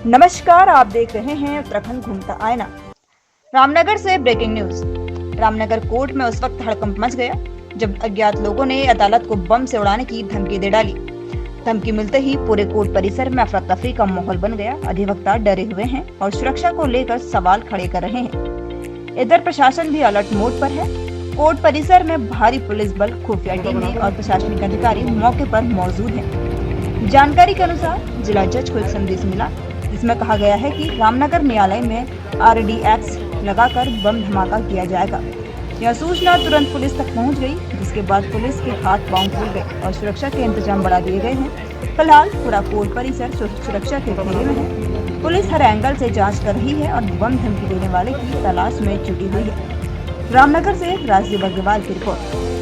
नमस्कार, आप देख रहे हैं उत्तराखंड घूमता आईना। रामनगर से ब्रेकिंग न्यूज। रामनगर कोर्ट में उस वक्त हड़कंप मच गया जब अज्ञात लोगों ने अदालत को बम से उड़ाने की धमकी दे डाली। धमकी मिलते ही पूरे कोर्ट परिसर में अफरा तफरी का माहौल बन गया। अधिवक्ता डरे हुए हैं और सुरक्षा को लेकर सवाल खड़े कर रहे हैं। इधर प्रशासन भी अलर्ट मोड पर है। कोर्ट परिसर में भारी पुलिस बल, खुफिया टीमें और प्रशासनिक अधिकारी मौके पर मौजूद हैं। जानकारी के अनुसार जिला जज को एक संदेश मिला जिसमें कहा गया है कि रामनगर न्यायालय में RDX लगाकर बम धमाका किया जाएगा। यह सूचना तुरंत पुलिस तक पहुंच गई, जिसके बाद पुलिस के हाथ पांव फूल गए और सुरक्षा के इंतजाम बढ़ा दिए गए हैं। फिलहाल पूरा कोर्ट परिसर सुरक्षा के घेरे में है। पुलिस हर एंगल से जांच कर रही है और बम धमकी देने वाले की तलाश में जुटी हुई है। रामनगर से राजदीप अग्रवाल की रिपोर्ट।